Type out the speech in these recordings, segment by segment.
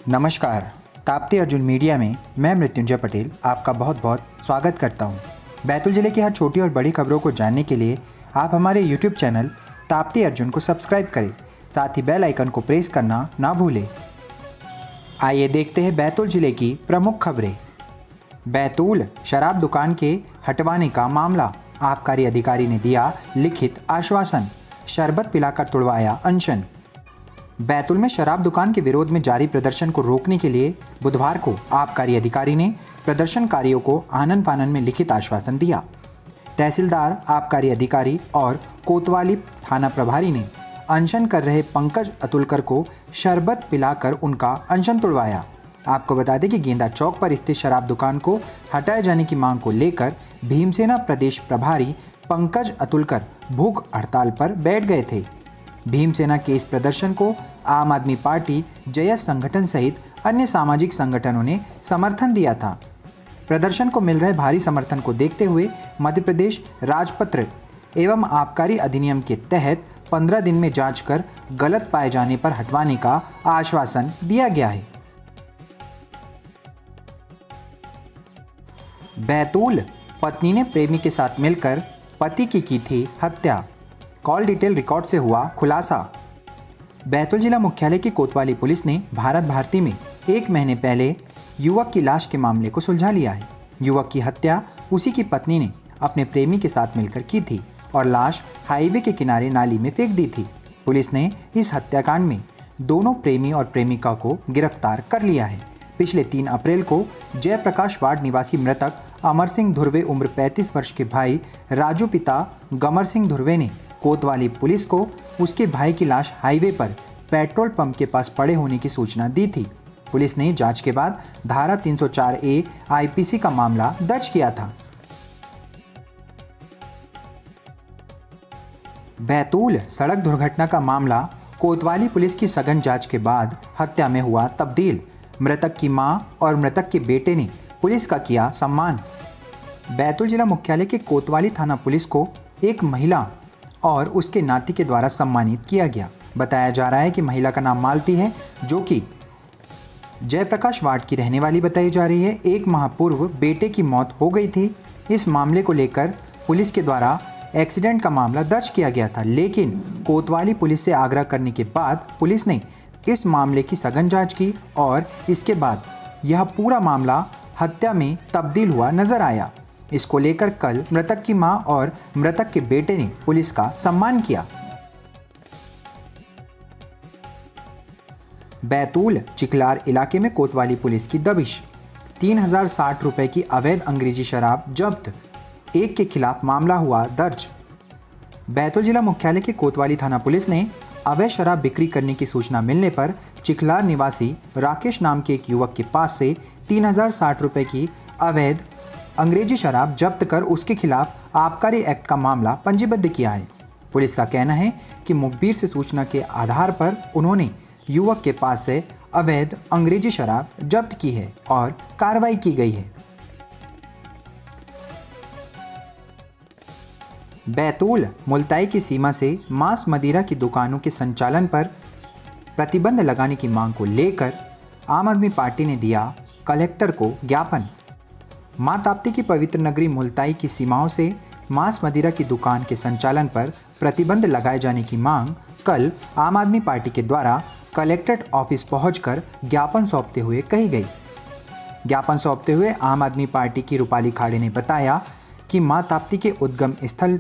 नमस्कार। ताप्ती अर्जुन मीडिया में मैं मृत्युंजय पटेल आपका बहुत बहुत स्वागत करता हूं। बैतूल जिले की हर छोटी और बड़ी खबरों को जानने के लिए आप हमारे YouTube चैनल ताप्ती अर्जुन को सब्सक्राइब करें, साथ ही बेल आइकन को प्रेस करना ना भूलें। आइए देखते हैं बैतूल जिले की प्रमुख खबरें। बैतूल शराब दुकान के हटवाने का मामला, आबकारी अधिकारी ने दिया लिखित आश्वासन, शरबत पिलाकर तुड़वाया अनशन। बैतूल में शराब दुकान के विरोध में जारी प्रदर्शन को रोकने के लिए बुधवार को आबकारी अधिकारी ने प्रदर्शनकारियों को आनन फानन में लिखित आश्वासन दिया। तहसीलदार, आबकारी अधिकारी और कोतवाली थाना प्रभारी ने अनशन कर रहे पंकज अतुलकर को शरबत पिलाकर उनका अनशन तुड़वाया। आपको बता दें कि गेंदा चौक पर स्थित शराब दुकान को हटाए जाने की मांग को लेकर भीमसेना प्रदेश प्रभारी पंकज अतुलकर भूख हड़ताल पर बैठ गए थे। भीमसेना के इस प्रदर्शन को आम आदमी पार्टी, जयस संगठन सहित अन्य सामाजिक संगठनों ने समर्थन दिया था। प्रदर्शन को मिल रहे भारी समर्थन को देखते हुए मध्य प्रदेश राजपत्र एवं आबकारी अधिनियम के तहत 15 दिन में जांच कर गलत पाए जाने पर हटवाने का आश्वासन दिया गया है। बैतूल, पत्नी ने प्रेमी के साथ मिलकर पति की थी हत्या, कॉल डिटेल रिकॉर्ड से हुआ खुलासा। बैतूल जिला मुख्यालय की कोतवाली पुलिस ने भारत भारती में 1 महीने पहले युवक की लाश के मामले को सुलझा लिया है। युवक की हत्या उसी की पत्नी ने अपने प्रेमी के साथ मिलकर की थी और लाश हाईवे के किनारे नाली में फेंक दी थी। पुलिस ने इस हत्याकांड में दोनों प्रेमी और प्रेमिका को गिरफ्तार कर लिया है। पिछले 3 अप्रैल को जयप्रकाश वार्ड निवासी मृतक अमर सिंह धुर्वे उम्र 35 वर्ष के भाई राजू पिता गमर सिंह धुर्वे ने कोतवाली पुलिस को उसके भाई की लाश हाईवे पर पेट्रोल पंप के पास पड़े होने की सूचना दी थी। पुलिस ने जांच के बाद धारा 304A आईपीसी का मामला दर्ज किया था। बैतूल सड़क दुर्घटना का मामला, कोतवाली पुलिस की सघन जांच के बाद हत्या में हुआ तब्दील। मृतक की मां और मृतक के बेटे ने पुलिस का किया सम्मान। बैतूल जिला मुख्यालय के कोतवाली थाना पुलिस को एक महिला और उसके नाती के द्वारा सम्मानित किया गया। बताया जा रहा है कि महिला का नाम मालती है, जो कि जयप्रकाश वार्ड की रहने वाली बताई जा रही है। 1 माह पूर्व बेटे की मौत हो गई थी। इस मामले को लेकर पुलिस के द्वारा एक्सीडेंट का मामला दर्ज किया गया था, लेकिन कोतवाली पुलिस से आग्रह करने के बाद पुलिस ने इस मामले की सघन जांच की और इसके बाद यह पूरा मामला हत्या में तब्दील हुआ नजर आया। इसको लेकर कल मृतक की मां और मृतक के बेटे ने पुलिस का सम्मान किया। बैतूल चिकलार इलाके में कोतवाली पुलिस की दबिश, 3060 रुपए की अवैध अंग्रेजी शराब जब्त, एक के खिलाफ मामला हुआ दर्ज। बैतूल जिला मुख्यालय के कोतवाली थाना पुलिस ने अवैध शराब बिक्री करने की सूचना मिलने पर चिकलार निवासी राकेश नाम के एक युवक के पास से 3060 रुपए की अवैध अंग्रेजी शराब जब्त कर उसके खिलाफ आबकारी एक्ट का मामला पंजीबद्ध किया है। पुलिस का कहना है कि मुखबिर से सूचना के आधार पर उन्होंने युवक के पास से अवैध अंग्रेजी शराब जब्त की है और कार्रवाई की गई है। बैतूल मुल्ताई की सीमा से मांस मदिरा की दुकानों के संचालन पर प्रतिबंध लगाने की मांग को लेकर आम आदमी पार्टी ने दिया कलेक्टर को ज्ञापन। मां ताप्ती की पवित्र नगरी मुल्ताई की सीमाओं से मांस मदिरा की दुकान के संचालन पर प्रतिबंध लगाए जाने की मांग कल आम आदमी पार्टी के द्वारा कलेक्ट्रेट ऑफिस पहुंचकर ज्ञापन सौंपते हुए कही गई। ज्ञापन सौंपते हुए आम आदमी पार्टी की रूपाली खाड़े ने बताया कि मां ताप्ती के उद्गम स्थल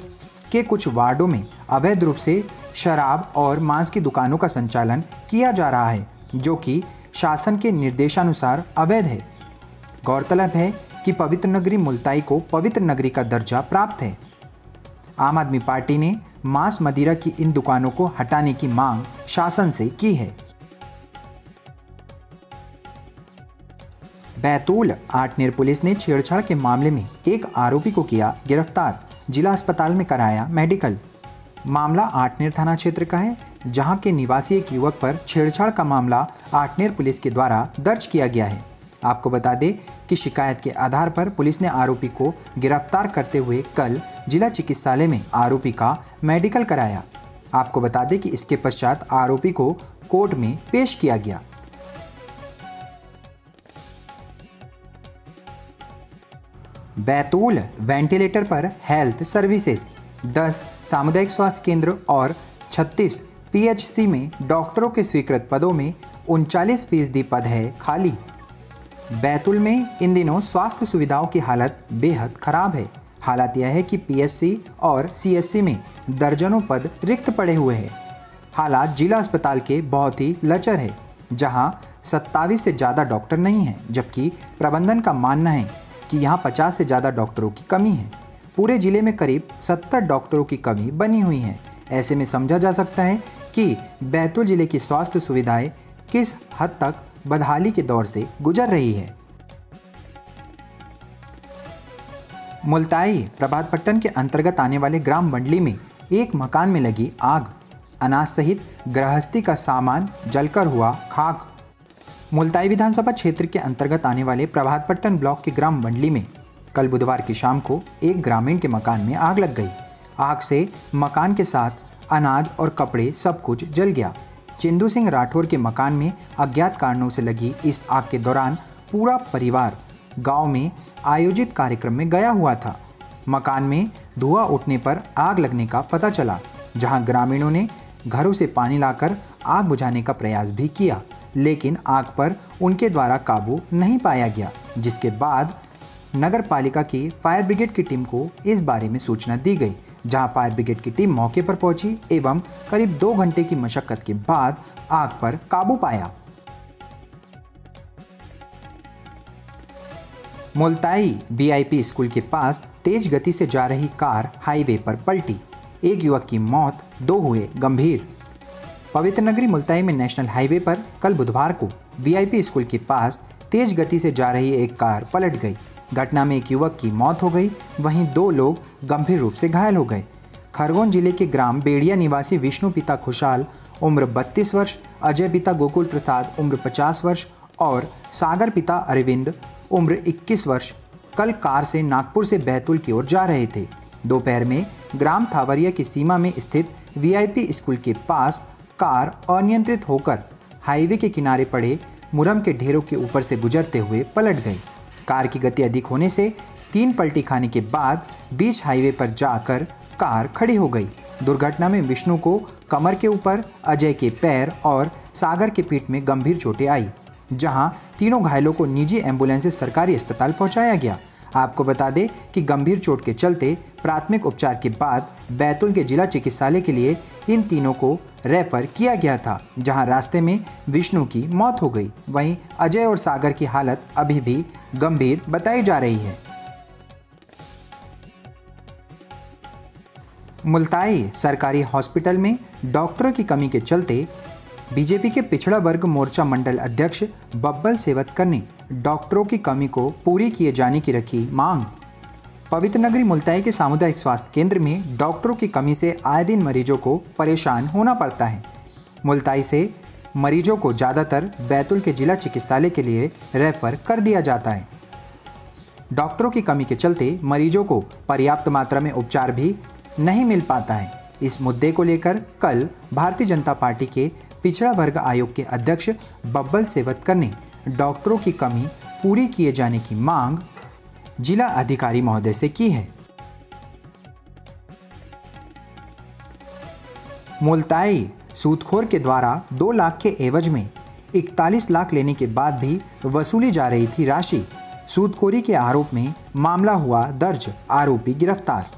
के कुछ वार्डों में अवैध रूप से शराब और मांस की दुकानों का संचालन किया जा रहा है, जो कि शासन के निर्देशानुसार अवैध है। गौरतलब है कि पवित्र नगरी मुल्ताई को पवित्र नगरी का दर्जा प्राप्त है। आम आदमी पार्टी ने मांस मदिरा की इन दुकानों को हटाने की मांग शासन से की है। बैतूल आठनेर पुलिस ने छेड़छाड़ के मामले में एक आरोपी को किया गिरफ्तार, जिला अस्पताल में कराया मेडिकल। मामला आठनेर थाना क्षेत्र का है, जहां के निवासी एक युवक पर छेड़छाड़ का मामला आठनेर पुलिस के द्वारा दर्ज किया गया है। आपको बता दें कि शिकायत के आधार पर पुलिस ने आरोपी को गिरफ्तार करते हुए कल जिला चिकित्सालय में आरोपी का मेडिकल कराया। आपको बता दें कि इसके पश्चात आरोपी को कोर्ट में पेश किया गया। बैतूल वेंटिलेटर पर हेल्थ सर्विसेज, 10 सामुदायिक स्वास्थ्य केंद्र और 36 पीएचसी में डॉक्टरों के स्वीकृत पदों में 39% पद है खाली। बैतूल में इन दिनों स्वास्थ्य सुविधाओं की हालत बेहद खराब है। हालात यह है कि पीएचसी और सीएचसी में दर्जनों पद रिक्त पड़े हुए हैं। हालात जिला अस्पताल के बहुत ही लचर है, जहां 27 से ज़्यादा डॉक्टर नहीं हैं, जबकि प्रबंधन का मानना है कि यहां 50 से ज़्यादा डॉक्टरों की कमी है। पूरे जिले में करीब 70 डॉक्टरों की कमी बनी हुई है। ऐसे में समझा जा सकता है कि बैतूल जिले की स्वास्थ्य सुविधाएं किस हद तक बदहाली के दौर से गुजर रही है। मुल्ताई प्रभातपट्टन के अंतर्गत आने वाले ग्राम मंडली में एक मकान में लगी आग, अनाज सहित गृहस्थी का सामान जलकर हुआ खाक। मुल्ताई विधानसभा क्षेत्र के अंतर्गत आने वाले प्रभातपट्टन ब्लॉक के ग्राम मंडली में कल बुधवार की शाम को एक ग्रामीण के मकान में आग लग गई। आग से मकान के साथ अनाज और कपड़े सब कुछ जल गया। चिंदू सिंह राठौर के मकान में अज्ञात कारणों से लगी इस आग के दौरान पूरा परिवार गांव में आयोजित कार्यक्रम में गया हुआ था। मकान में धुआं उठने पर आग लगने का पता चला, जहां ग्रामीणों ने घरों से पानी लाकर आग बुझाने का प्रयास भी किया, लेकिन आग पर उनके द्वारा काबू नहीं पाया गया, जिसके बाद नगर पालिका की फायर ब्रिगेड की टीम को इस बारे में सूचना दी गई, जहां फायर ब्रिगेड की टीम मौके पर पहुंची एवं करीब 2 घंटे की मशक्कत के बाद आग पर काबू पाया। मुल्ताई वीआईपी स्कूल के पास तेज गति से जा रही कार हाईवे पर पलटी, एक युवक की मौत, 2 हुए गंभीर। पवित्र नगरी मुल्ताई में नेशनल हाईवे पर कल बुधवार को वीआईपी स्कूल के पास तेज गति से जा रही एक कार पलट गई। घटना में एक युवक की मौत हो गई, वहीं 2 लोग गंभीर रूप से घायल हो गए। खरगोन जिले के ग्राम बेड़िया निवासी विष्णु पिता खुशहाल उम्र 32 वर्ष, अजय पिता गोकुल प्रसाद उम्र 50 वर्ष और सागर पिता अरविंद उम्र 21 वर्ष कल कार से नागपुर से बैतूल की ओर जा रहे थे। दोपहर में ग्राम थावरिया की सीमा में स्थित वीआईपी स्कूल के पास कार अनियंत्रित होकर हाईवे के किनारे पड़े मुरम के ढेरों के ऊपर से गुजरते हुए पलट गई। कार की गति अधिक होने से 3 पलटी खाने के बाद बीच हाईवे पर जाकर कार खड़ी हो गई। दुर्घटना में विष्णु को कमर के ऊपर, अजय के पैर और सागर के पीठ में गंभीर चोटें आई, जहां तीनों घायलों को निजी एम्बुलेंस से सरकारी अस्पताल पहुंचाया गया। आपको बता दें कि गंभीर चोट के चलते प्राथमिक उपचार के बाद बैतूल के जिला चिकित्सालय के लिए इन तीनों को रेफर किया गया था, जहां रास्ते में विष्णु की मौत हो गई। वहीं अजय और सागर की हालत अभी भी गंभीर बताई जा रही है। मुल्ताई सरकारी हॉस्पिटल में डॉक्टरों की कमी के चलते बीजेपी के पिछड़ा वर्ग मोर्चा मंडल अध्यक्ष बब्बल सेवतकर ने डॉक्टरों की कमी को पूरी किए जाने की रखी मांग। पवित्र नगरी मुल्ताई के सामुदायिक स्वास्थ्य केंद्र में डॉक्टरों की कमी से आए दिन मरीजों को परेशान होना पड़ता है। मुल्ताई से मरीजों को ज़्यादातर बैतूल के जिला चिकित्सालय के लिए रेफर कर दिया जाता है। डॉक्टरों की कमी के चलते मरीजों को पर्याप्त मात्रा में उपचार भी नहीं मिल पाता है। इस मुद्दे को लेकर कल भारतीय जनता पार्टी के पिछड़ा वर्ग आयोग के अध्यक्ष बब्बल सेवतकर ने डॉक्टरों की कमी पूरी किए जाने की मांग जिला अधिकारी महोदय से की है। मुल्ताई सूदखोर के द्वारा 2 लाख के एवज में 41 लाख लेने के बाद भी वसूली जा रही थी राशि। सूदखोरी के आरोप में मामला हुआ दर्ज, आरोपी गिरफ्तार।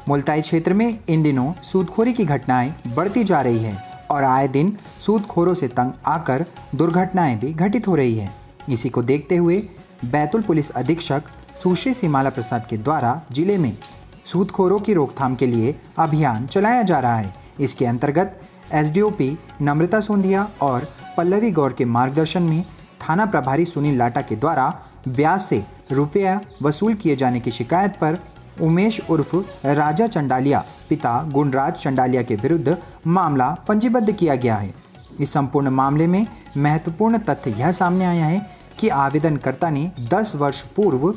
मुल्ताई क्षेत्र में इन दिनों सूदखोरी की घटनाएं बढ़ती जा रही है और आए दिन सूदखोरों से तंग आकर दुर्घटनाएं भी घटित हो रही है। इसी को देखते हुए बैतूल पुलिस अधीक्षक सुश्री सीमाला प्रसाद के द्वारा जिले में सूदखोरों की रोकथाम के लिए अभियान चलाया जा रहा है। इसके अंतर्गत एसडीओपी नम्रता सोंधिया और पल्लवी गौर के मार्गदर्शन में थाना प्रभारी सुनील लाटा के द्वारा ब्याज से रुपया वसूल किए जाने की शिकायत पर उमेश उर्फ राजा चंडालिया पिता गुणराज चंडालिया के विरुद्ध मामला पंजीबद्ध किया गया है। इस संपूर्ण मामले में महत्वपूर्ण तथ्य यह सामने आया है कि आवेदनकर्ता ने 10 वर्ष पूर्व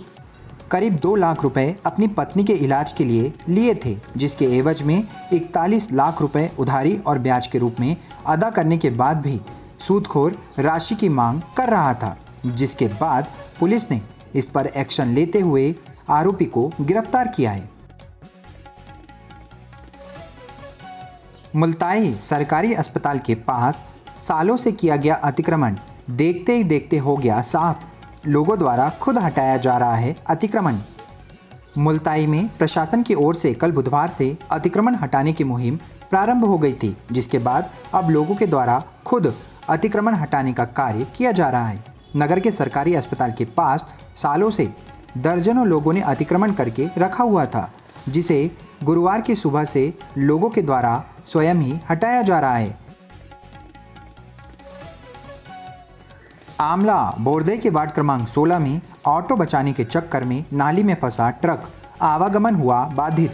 करीब 2 लाख रुपए अपनी पत्नी के इलाज के लिए लिए थे, जिसके एवज में 41 लाख रुपए उधारी और ब्याज के रूप में अदा करने के बाद भी सूदखोर राशि की मांग कर रहा था, जिसके बाद पुलिस ने इस पर एक्शन लेते हुए आरोपी को गिरफ्तार किया है। मुल्ताई सरकारी अस्पताल के पास सालों से किया गया अतिक्रमण देखते ही देखते हो गया साफ, लोगों द्वारा खुद हटाया जा रहा है अतिक्रमण। मुल्ताई में प्रशासन की ओर से कल बुधवार से अतिक्रमण हटाने की मुहिम प्रारंभ हो गई थी, जिसके बाद अब लोगों के द्वारा खुद अतिक्रमण हटाने का कार्य किया जा रहा है। नगर के सरकारी अस्पताल के पास सालों से दर्जनों लोगों ने अतिक्रमण करके रखा हुआ था, जिसे गुरुवार की सुबह से लोगों के द्वारा स्वयं ही हटाया जा रहा है। आमला बोरदे के वार्ड क्रमांक 16 में ऑटो बचाने के चक्कर में नाली में फंसा ट्रक, आवागमन हुआ बाधित।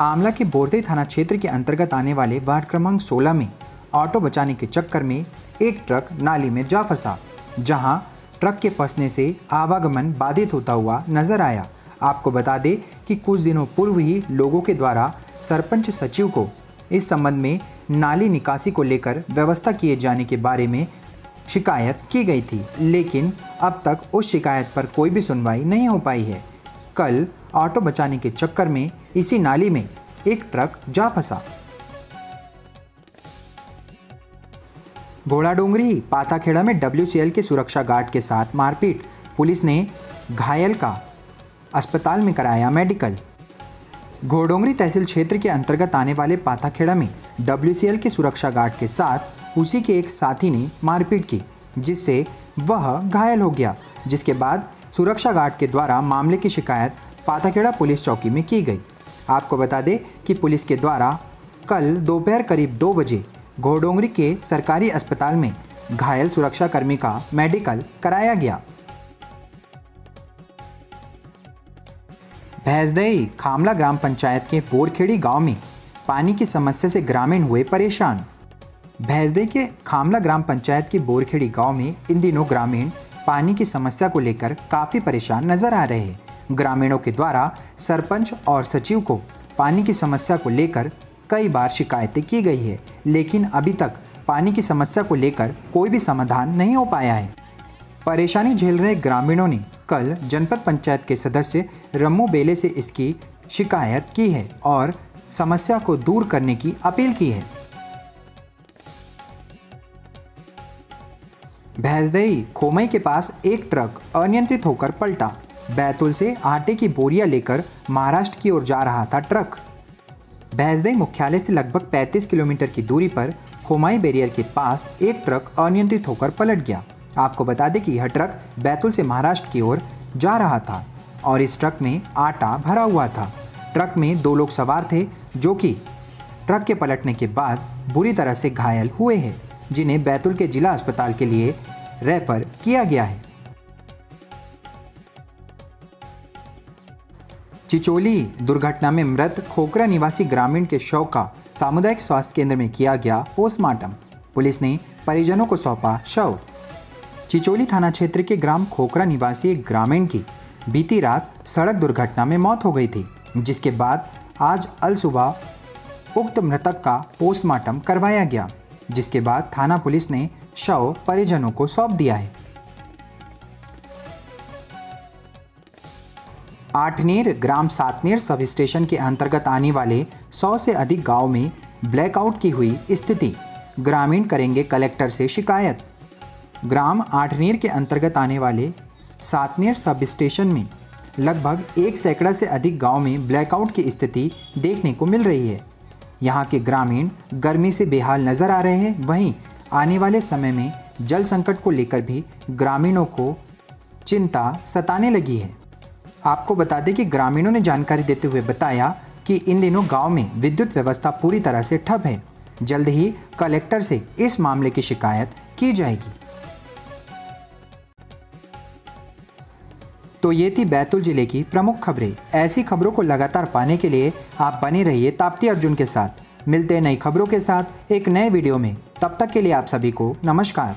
आमला के बोरदे थाना क्षेत्र के अंतर्गत आने वाले वार्ड क्रमांक 16 में ऑटो बचाने के चक्कर में एक ट्रक नाली में जा फंसा, जहां ट्रक के फंसने से आवागमन बाधित होता हुआ नजर आया। आपको बता दें कि कुछ दिनों पूर्व ही लोगों के द्वारा सरपंच सचिव को इस संबंध में नाली निकासी को लेकर व्यवस्था किए जाने के बारे में शिकायत की गई थी, लेकिन अब तक उस शिकायत पर कोई भी सुनवाई नहीं हो पाई है। कल ऑटो बचाने के चक्कर में इसी नाली में एक ट्रक जा फंसा। घोड़ाडोंगरी पाथाखेड़ा में WCL के सुरक्षा गार्ड के साथ मारपीट, पुलिस ने घायल का अस्पताल में कराया मेडिकल। घोड़ाडोंगरी तहसील क्षेत्र के अंतर्गत आने वाले पाथाखेड़ा में WCL के सुरक्षा गार्ड के साथ उसी के एक साथी ने मारपीट की, जिससे वह घायल हो गया, जिसके बाद सुरक्षा गार्ड के द्वारा मामले की शिकायत पाथाखेड़ा पुलिस चौकी में की गई। आपको बता दें कि पुलिस के द्वारा कल दोपहर करीब 2 बजे घोड़ाडोंगरी के सरकारी अस्पताल में घायल सुरक्षाकर्मी का मेडिकल कराया गया। भैंसदई खामला ग्राम पंचायत के बोरखेड़ी गांव में पानी की समस्या से ग्रामीण हुए परेशान। भैंसदई के खामला ग्राम पंचायत के बोरखेड़ी गांव में इन दिनों ग्रामीण पानी की समस्या को लेकर काफ़ी परेशान नजर आ रहे हैं। ग्रामीणों के द्वारा सरपंच और सचिव को पानी की समस्या को लेकर कई बार शिकायतें की गई है, लेकिन अभी तक पानी की समस्या को लेकर कोई भी समाधान नहीं हो पाया है। परेशानी झेल रहे ग्रामीणों ने कल जनपद पंचायत के सदस्य रम्मू बेले से इसकी शिकायत की है और समस्या को दूर करने की अपील की है। भैंसदई खोमई के पास एक ट्रक अनियंत्रित होकर पलटा। बैतूल से आटे की बोरियां लेकर महाराष्ट्र की ओर जा रहा था ट्रक। भैंसदई मुख्यालय से लगभग 35 किलोमीटर की दूरी पर खोमई बैरियर के पास एक ट्रक अनियंत्रित होकर पलट गया। आपको बता दें कि यह ट्रक बैतूल से महाराष्ट्र की ओर जा रहा था और इस ट्रक में आटा भरा हुआ था। ट्रक में 2 लोग सवार थे, जो कि ट्रक के पलटने के बाद बुरी तरह से घायल हुए हैं, जिन्हें बैतूल के जिला अस्पताल के लिए रेफर किया गया है। चिचोली दुर्घटना में मृत खोखरा निवासी ग्रामीण के शव का सामुदायिक स्वास्थ्य केंद्र में किया गया पोस्टमार्टम। पुलिस ने परिजनों को सौंपा शव। चिचोली थाना क्षेत्र के ग्राम खोखरा निवासी एक ग्रामीण की बीती रात सड़क दुर्घटना में मौत हो गई थी, जिसके बाद आज अल सुबह उक्त मृतक का पोस्टमार्टम करवाया गया, जिसके बाद थाना पुलिस ने शव परिजनों को सौंप दिया है। आठनेर ग्राम सातनेर सब स्टेशन के अंतर्गत आने वाले 100 से अधिक गांव में ब्लैकआउट की हुई स्थिति, ग्रामीण करेंगे कलेक्टर से शिकायत। ग्राम आठनेर के अंतर्गत आने वाले सातनेर सब स्टेशन में लगभग 1 सैकड़ा से अधिक गांव में ब्लैकआउट की स्थिति देखने को मिल रही है। यहां के ग्रामीण गर्मी से बेहाल नजर आ रहे हैं। वहीं आने वाले समय में जल संकट को लेकर भी ग्रामीणों को चिंता सताने लगी है। आपको बता दें कि ग्रामीणों ने जानकारी देते हुए बताया कि इन दिनों गांव में विद्युत व्यवस्था पूरी तरह से ठप है। जल्द ही कलेक्टर से इस मामले की शिकायत की जाएगी। तो ये थी बैतूल जिले की प्रमुख खबरें। ऐसी खबरों को लगातार पाने के लिए आप बने रहिए ताप्ती अर्जुन के साथ। मिलते हैं नई खबरों के साथ एक नए वीडियो में। तब तक के लिए आप सभी को नमस्कार।